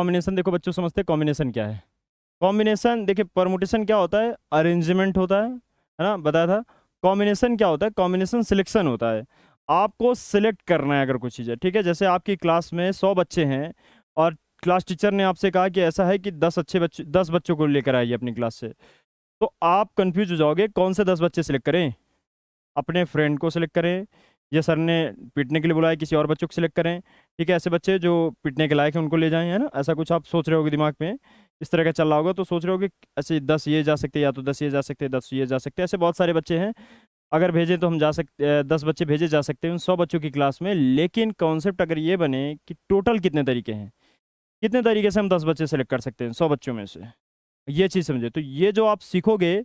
Combination देखो बच्चों, समझते हैं कॉम्बिनेशन क्या है। कॉम्बिनेशन देखिए, परमुटेशन क्या होता है, अरेंजमेंट होता है ना, बताया था। कॉम्बिनेशन क्या होता है, कॉम्बिनेशन सिलेक्शन होता है। आपको सिलेक्ट करना है अगर कुछ चीज़ है, ठीक है। जैसे आपकी क्लास में 100 बच्चे हैं और क्लास टीचर ने आपसे कहा कि ऐसा है कि 10 बच्चों को लेकर आइए अपनी क्लास से, तो आप कंफ्यूज हो जाओगे कौन से 10 बच्चे सिलेक्ट करें। अपने फ्रेंड को सिलेक्ट करें, या सर ने पीटने के लिए बुलाया किसी और बच्चों को सिलेक्ट करें, ठीक है। ऐसे बच्चे जो पीटने के लायक हैं उनको ले जाएं, है ना। ऐसा कुछ आप सोच रहे होगे दिमाग में, इस तरह का चल रहा होगा, तो सोच रहे होगे ऐसे 10 ये जा सकते हैं, या तो 10 ये जा सकते हैं, 10 ये जा सकते हैं, ऐसे बहुत सारे बच्चे हैं। अगर भेजें तो हम जा सकते, 10 बच्चे भेजे जा सकते हैं उन 100 बच्चों की क्लास में। लेकिन कॉन्सेप्ट अगर ये बने कि टोटल कितने तरीके हैं, कितने तरीके से हम 10 बच्चे सेलेक्ट कर सकते हैं 100 बच्चों में से, ये चीज़ समझे। तो ये जो आप सीखोगे,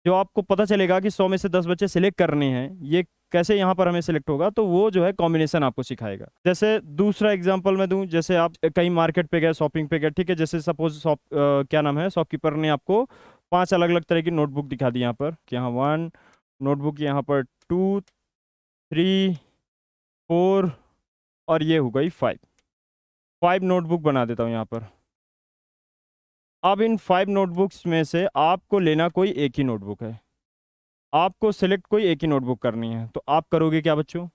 जो आपको पता चलेगा कि 100 में से 10 बच्चे सिलेक्ट करने हैं, ये कैसे यहाँ पर हमें सिलेक्ट होगा, तो वो जो है कॉम्बिनेशन आपको सिखाएगा। जैसे दूसरा एग्जांपल मैं दूं, जैसे आप कहीं मार्केट पे गए, शॉपिंग पे गए, ठीक है। जैसे सपोज क्या नाम है, शॉपकीपर ने आपको 5 अलग अलग तरह की नोटबुक दिखा दी यहाँ पर, कि यहाँ 1 नोटबुक, यहाँ पर 2, 3, 4, और ये हो गई 5 नोटबुक बना देता हूँ यहाँ पर। अब इन 5 नोटबुक्स में से आपको लेना कोई एक ही नोटबुक है, आपको सिलेक्ट कोई एक ही नोटबुक करनी है। तो आप करोगे क्या बच्चों,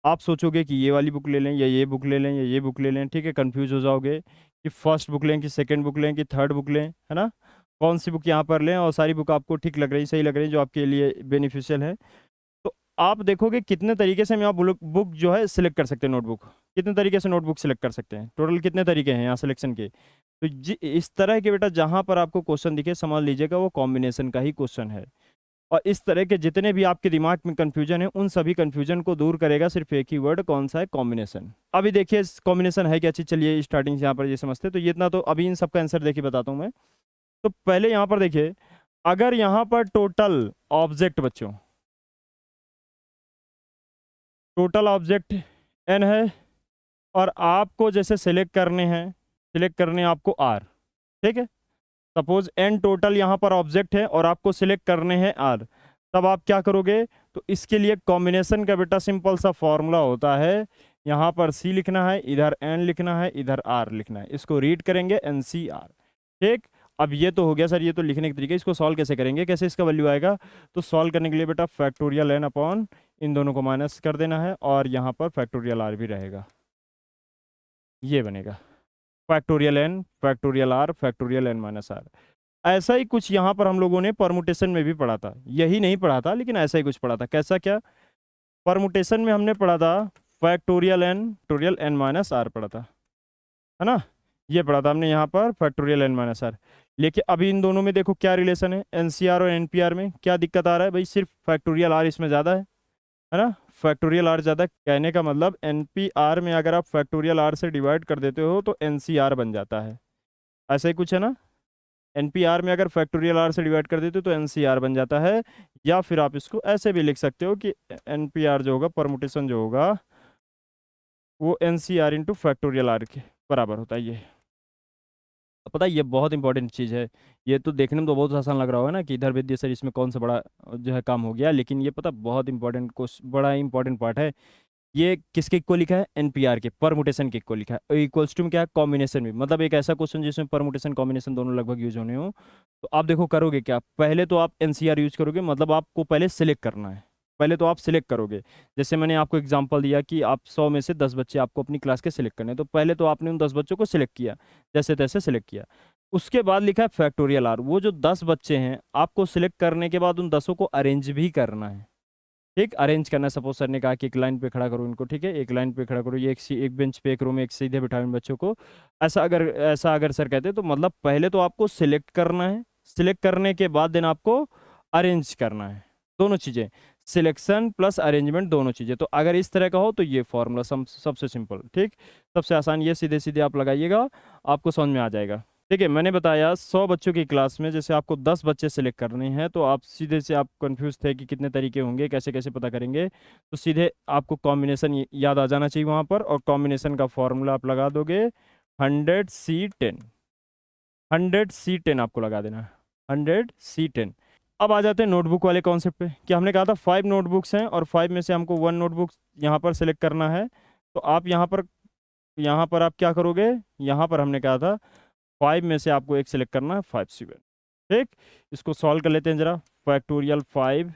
आप सोचोगे कि ये वाली बुक ले लें, या ये बुक ले लें, या ये बुक ले लें, ठीक है। कंफ्यूज हो जाओगे कि फर्स्ट बुक लें, कि सेकंड बुक लें, कि थर्ड बुक लें, है ना। कौन सी बुक यहाँ पर लें, और सारी बुक आपको ठीक लग रही, सही लग रही, जो आपके लिए बेनिफिशियल है। तो आप देखोगे कितने तरीके से हम यहाँ बुक जो है सिलेक्ट कर सकते हैं, नोटबुक कितने तरीके से नोटबुक सिलेक्ट कर सकते हैं, टोटल कितने तरीके हैं यहाँ सिलेक्शन के। तो इस तरह के बेटा जहाँ पर आपको क्वेश्चन दिखे, समझ लीजिएगा वो कॉम्बिनेशन का ही क्वेश्चन है। और इस तरह के जितने भी आपके दिमाग में कंफ्यूजन है, उन सभी कंफ्यूजन को दूर करेगा सिर्फ एक ही वर्ड, कौन सा है, कॉम्बिनेशन। अभी देखिए कॉम्बिनेशन है क्या चीज़, चलिए स्टार्टिंग से यहाँ पर ये समझते हैं। तो ये इतना तो अभी इन सब का आंसर देखिए बताता हूँ मैं। तो पहले यहाँ पर देखिए, अगर यहाँ पर टोटल ऑब्जेक्ट बच्चों, टोटल ऑब्जेक्ट n है, और आपको जैसे सिलेक्ट करने हैं, सिलेक्ट करने हैं आपको r, ठीक है। सपोज n टोटल यहाँ पर ऑब्जेक्ट है और आपको सिलेक्ट करने हैं r, तब आप क्या करोगे, तो इसके लिए कॉम्बिनेशन का बेटा सिंपल सा फॉर्मूला होता है। यहाँ पर c लिखना है, इधर n लिखना है, इधर r लिखना है, इसको रीड करेंगे NCR, ठीक। अब ये तो हो गया सर, ये तो लिखने के तरीके, इसको सॉल्व कैसे करेंगे, कैसे इसका वैल्यू आएगा। तो सॉल्व करने के लिए बेटा फैक्टोरियल n अपॉन इन दोनों को माइनस कर देना है, और यहाँ पर फैक्टोरियल r भी रहेगा, ये बनेगा factorial n factorial r factorial n minus r। ऐसा ही कुछ यहाँ पर हम लोगों ने परमुटेशन में भी पढ़ा था, यही नहीं पढ़ा था लेकिन ऐसा ही कुछ पढ़ा था। कैसा क्या, परमुटेशन में हमने पढ़ा था फैक्टोरियल n माइनस r पढ़ा था, है ना। ये पढ़ा था हमने यहाँ पर फैक्टोरियल n माइनस r। लेकिन अभी इन दोनों में देखो क्या रिलेशन है, NCR और NPR में क्या दिक्कत आ रहा है भाई, सिर्फ फैक्टोरियल r इसमें ज़्यादा है ना। फैक्टोरियल r ज़्यादा, कहने का मतलब NPR में अगर आप फैक्टोरियल r से डिवाइड कर देते हो तो NCR बन जाता है, ऐसा ही कुछ है ना। NPR में अगर फैक्टोरियल r से डिवाइड कर देते हो तो NCR बन जाता है। या फिर आप इसको ऐसे भी लिख सकते हो कि NPR जो होगा, परमुटेशन जो होगा, वो NCR इंटू फैक्टोरियल r के बराबर होता है। ये पता है, ये बहुत इंपॉर्टेंट चीज़ है। ये तो देखने में तो बहुत आसान लग रहा होगा ना, कि इधर भेज दिया सर, इसमें कौन सा बड़ा जो है काम हो गया, लेकिन ये पता बहुत इंपॉर्टेंट बड़ा इंपॉर्टेंट पार्ट है। ये किसके इक्वल लिखा है, NPR के परमुटेशन के इक्वल लिखा है। इक्वल्स टू में क्या है, कॉम्बिनेशन में, मतलब एक ऐसा क्वेश्चन जिसमें परमुटेशन कॉम्बिनेशन दोनों लगभग यूज होने हो। तो आप देखो करोगे क्या, पहले तो आप NCR यूज करोगे, मतलब आपको पहले सिलेक्ट करना है, पहले तो आप सिलेक्ट करोगे। जैसे मैंने आपको एग्जांपल दिया कि आप 100 में से 10 बच्चे आपको अपनी क्लास के सिलेक्ट करने हैं, तो पहले तो आपने उन 10 बच्चों को सिलेक्ट किया, जैसे तैसे सिलेक्ट किया। उसके बाद लिखा है फैक्टोरियल r, वो जो 10 बच्चे हैं आपको सिलेक्ट करने के बाद उन 10 को अरेंज भी करना है, ठीक। अरेंज करना, सपोज सर ने कहा कि एक लाइन पे खड़ा करो इनको, ठीक है, एक लाइन पे खड़ा करो, ये एक बेंच पे एक रो में एक सीधे बिठाओ इन बच्चों को। ऐसा अगर सर कहते तो मतलब पहले तो आपको सिलेक्ट करना है, सिलेक्ट करने के बाद देन आपको अरेंज करना है, दोनों चीज़ें, सिलेक्शन प्लस अरेंजमेंट दोनों चीज़ें। तो अगर इस तरह का हो तो ये फॉर्मूला सबसे सिंपल, ठीक, सबसे आसान, ये सीधे सीधे आप लगाइएगा, आपको समझ में आ जाएगा। देखिए मैंने बताया 100 बच्चों की क्लास में जैसे आपको 10 बच्चे सेलेक्ट करने हैं, तो आप सीधे से आप कंफ्यूज थे कि कितने तरीके होंगे, कैसे कैसे पता करेंगे। तो सीधे आपको कॉम्बिनेशन याद आ जाना चाहिए वहाँ पर, और कॉम्बिनेशन का फॉर्मूला आप लगा दोगे 100C10, 100C10 आपको लगा देना है, 100C10। अब आ जाते हैं नोटबुक वाले कॉन्सेप्ट पे, कि हमने कहा था 5 नोटबुक्स हैं और 5 में से हमको 1 नोटबुक यहाँ पर सिलेक्ट करना है। तो आप यहाँ पर तो यहाँ पर आप क्या करोगे, यहाँ पर हमने कहा था 5 में से आपको एक सिलेक्ट करना है, 5C1। ठीक, इसको सॉल्व कर लेते हैं ज़रा। फैक्टोरियल 5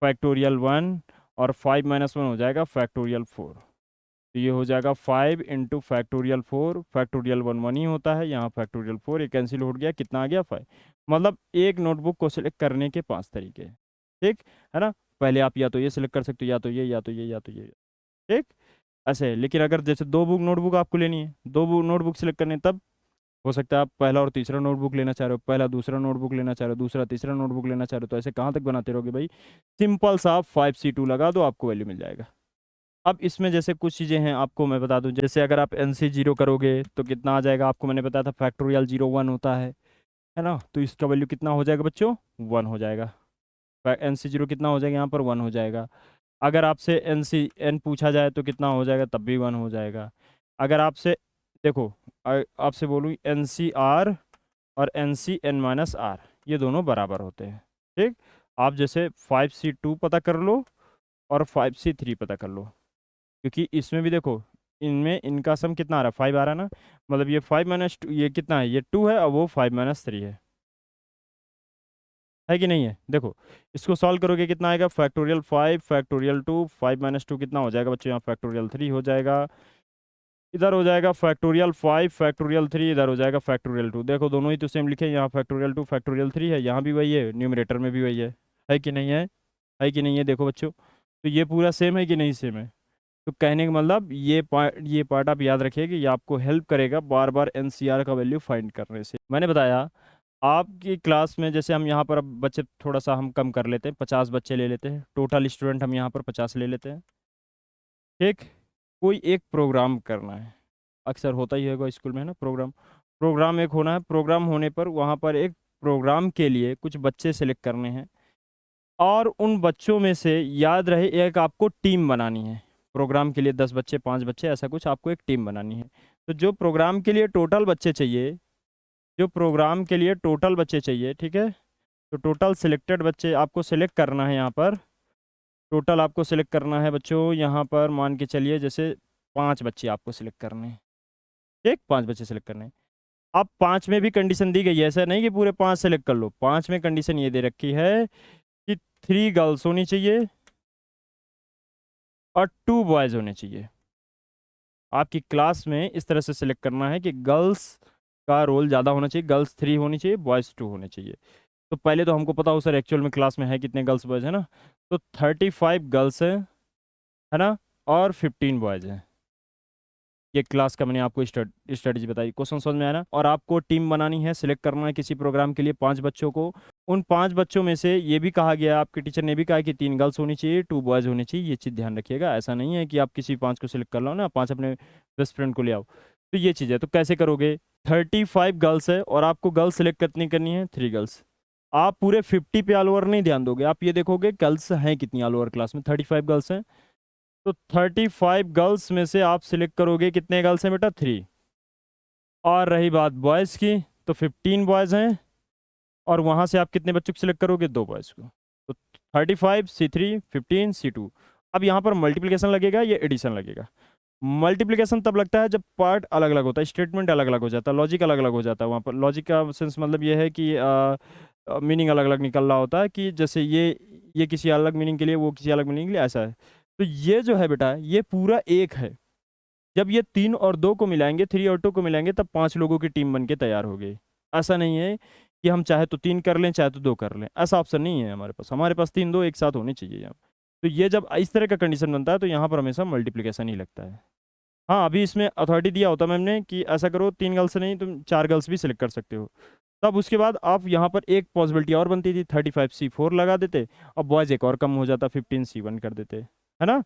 फैक्टोरियल 1 और 5 - 1 हो जाएगा फैक्टोरियल 4। तो ये हो जाएगा 5 इंटू फैक्टोरियल 4, फैक्टोरियल 1 1 ही होता है, यहाँ फैक्टोरियल 4 ये कैंसिल हो गया, कितना आ गया 5। मतलब एक नोटबुक को सिलेक्ट करने के 5 तरीके हैं। ठीक है ना, पहले आप या तो ये सिलेक्ट कर सकते हो, या तो ये, या तो ये, या तो ये। ठीक, ऐसे। लेकिन अगर जैसे दो बुक नोटबुक आपको लेनी है, दो बुक नोटबुक सिलेक्ट करनी है, तब हो सकता है आप पहला और तीसरा नोटबुक लेना चाह रहे हो, पहला दूसरा नोटबुक लेना चाह रहे हो, दूसरा तीसरा नोटबुक लेना चाह रहे हो, तो ऐसे कहाँ तक बनाते रहोगे भाई। सिंपल सा आप 5C2 लगा दो, आपको वैल्यू मिल जाएगा। अब इसमें जैसे कुछ चीज़ें हैं आपको मैं बता दूं, जैसे अगर आप NC0 करोगे तो कितना आ जाएगा, आपको मैंने बताया था फैक्टोरियल 0 1 होता है ना। तो इसका वैल्यू कितना हो जाएगा बच्चों, 1 हो जाएगा। NC0 कितना हो जाएगा यहाँ पर, 1 हो जाएगा। अगर आपसे NCN पूछा जाए तो कितना हो जाएगा, तब भी 1 हो जाएगा। अगर आपसे देखो आपसे बोलूँ NCR और NCN-R, ये दोनों बराबर होते हैं। ठीक, आप जैसे 5C2 पता कर लो और 5C3 पता कर लो, क्योंकि इसमें भी देखो इनमें इनका सम कितना आ रहा है, 5 आ रहा है ना। मतलब ये 5 - 2 ये कितना है, ये 2 है, और वो 5 - 3 है कि नहीं है। देखो इसको सॉल्व करोगे कितना आएगा, फैक्टोरियल 5 फैक्टोरियल 2, 5 - 2 कितना हो जाएगा बच्चों, यहाँ फैक्टोरियल 3 हो जाएगा, इधर हो जाएगा फैक्टोरियल 5 फैक्टोरियल 3, इधर हो जाएगा फैक्टोरियल 2। देखो दोनों ही तो सेम लिखे हैं, यहाँ फैक्टोरियल 2 फैक्टोरियल 3 है, यहाँ भी वही है, न्यूमरेटर में भी वही है कि नहीं है कि नहीं है। देखो बच्चों, तो ये पूरा सेम है कि नहीं सेम है। तो कहने का मतलब ये पार्ट आप याद रखिए कि ये आपको हेल्प करेगा बार बार NCR का वैल्यू फाइंड करने से। मैंने बताया आपकी क्लास में, जैसे हम यहाँ पर अब बच्चे थोड़ा सा हम कम कर लेते हैं, 50 बच्चे ले लेते हैं, टोटल स्टूडेंट हम यहाँ पर 50 ले लेते हैं। ठीक, कोई एक प्रोग्राम करना है, अक्सर होता ही होगा स्कूल में, है ना। प्रोग्राम एक होना है, प्रोग्राम होने पर वहाँ पर एक प्रोग्राम के लिए कुछ बच्चे सेलेक्ट करने हैं, और उन बच्चों में से याद रहे एक आपको टीम बनानी है। प्रोग्राम के लिए 10 बच्चे 5 बच्चे ऐसा कुछ आपको एक टीम बनानी है। तो जो प्रोग्राम के लिए टोटल बच्चे चाहिए, जो प्रोग्राम के लिए टोटल बच्चे चाहिए, ठीक है, तो टोटल सिलेक्टेड बच्चे आपको सिलेक्ट करना है। यहाँ पर टोटल आपको सिलेक्ट करना है बच्चों, यहाँ पर मान के चलिए जैसे 5 बच्चे आपको सिलेक्ट करने हैं। ठीक, 5 बच्चे सिलेक्ट करने हैं। अब 5 में भी कंडीशन दी गई है, ऐसा नहीं कि पूरे 5 सेलेक्ट कर लो। 5 में कंडीशन ये दे रखी है कि 3 गर्ल्स होनी चाहिए और 2 बॉयज़ होने चाहिए। आपकी क्लास में इस तरह से सिलेक्ट करना है कि गर्ल्स का रोल ज़्यादा होना चाहिए, गर्ल्स 3 होनी चाहिए, बॉयज़ 2 होने चाहिए। तो पहले तो हमको पता हो सर एक्चुअल में क्लास में है कितने गर्ल्स बॉयज़ है ना। तो 35 गर्ल्स हैं, है ना, और 15 बॉयज़ हैं। ये क्लास का मैंने आपको स्ट्रेटजी बताई। क्वेश्चन समझ में आया ना। और आपको टीम बनानी है, सिलेक्ट करना है किसी प्रोग्राम के लिए 5 बच्चों को। उन 5 बच्चों में से ये भी कहा गया, आपके टीचर ने भी कहा कि 3 गर्ल्स होनी चाहिए, 2 बॉयज़ होने चाहिए। ये चीज़ ध्यान रखिएगा, ऐसा नहीं है कि आप किसी 5 को सिलेक्ट कर लो ना, 5 अपने बेस्ट फ्रेंड को ले आओ। तो ये चीज़ है। तो कैसे करोगे, 35 गर्ल्स है और आपको गर्ल्स सिलेक्ट कितनी करनी है, 3 गर्ल्स। आप पूरे 50 पे ऑल ओवर नहीं ध्यान दोगे, आप ये देखोगे गर्ल्स हैं कितनी ऑल ओवर क्लास में, 35 गर्ल्स हैं। तो 35 गर्ल्स में से आप सिलेक्ट करोगे कितने गर्ल्स हैं बेटा, 3। और रही बात बॉयज़ की, तो 15 बॉयज़ हैं, और वहाँ से आप कितने बच्चों को सिलेक्ट करोगे, 2 बॉयज़ को। तो 35 C3 15 C2। अब यहाँ पर मल्टीप्लिकेशन लगेगा, ये एडिशन लगेगा। मल्टीप्लिकेशन तब लगता है जब पार्ट अलग अलग होता है, स्टेटमेंट अलग अलग हो जाता है, लॉजिक अलग अलग हो जाता है। वहाँ पर लॉजिक का सेंस मतलब ये है कि मीनिंग अलग अलग निकल रहा होता है, कि जैसे ये किसी अलग मीनिंग के लिए, वो किसी अलग मीनिंग के लिए, ऐसा है। तो ये जो है बेटा, ये पूरा एक है। जब ये 3 और 2 को मिलाएंगे, 3 और 2 को मिलाएंगे, तब 5 लोगों की टीम बन के तैयार हो गई। ऐसा नहीं है कि हम चाहे तो 3 कर लें, चाहे तो 2 कर लें, ऐसा ऑप्शन नहीं है हमारे पास। हमारे पास 3 2 एक साथ होने चाहिए यहाँ। तो ये जब इस तरह का कंडीशन बनता है, तो यहाँ पर हमेशा मल्टीप्लिकेशन ही लगता है। हाँ, अभी इसमें अथॉरिटी दिया होता मैम ने कि ऐसा करो, 3 गर्ल्स नहीं तुम 4 गर्ल्स भी सिलेक्ट कर सकते हो। तब उसके बाद आप यहाँ पर एक पॉसिबिलिटी और बनती थी, 35 C4 लगा देते, और बॉयज़ एक और कम हो जाता, 15 C1 कर देते, है ना।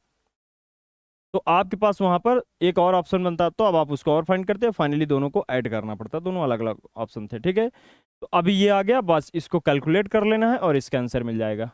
तो आपके पास वहाँ पर एक और ऑप्शन बनता, तो अब आप उसको और फाइंड करते, फाइनली दोनों को ऐड करना पड़ता, दोनों अलग अलग ऑप्शन थे। ठीक है, तो अभी ये आ गया, बस इसको कैलकुलेट कर लेना है और इसका आंसर मिल जाएगा।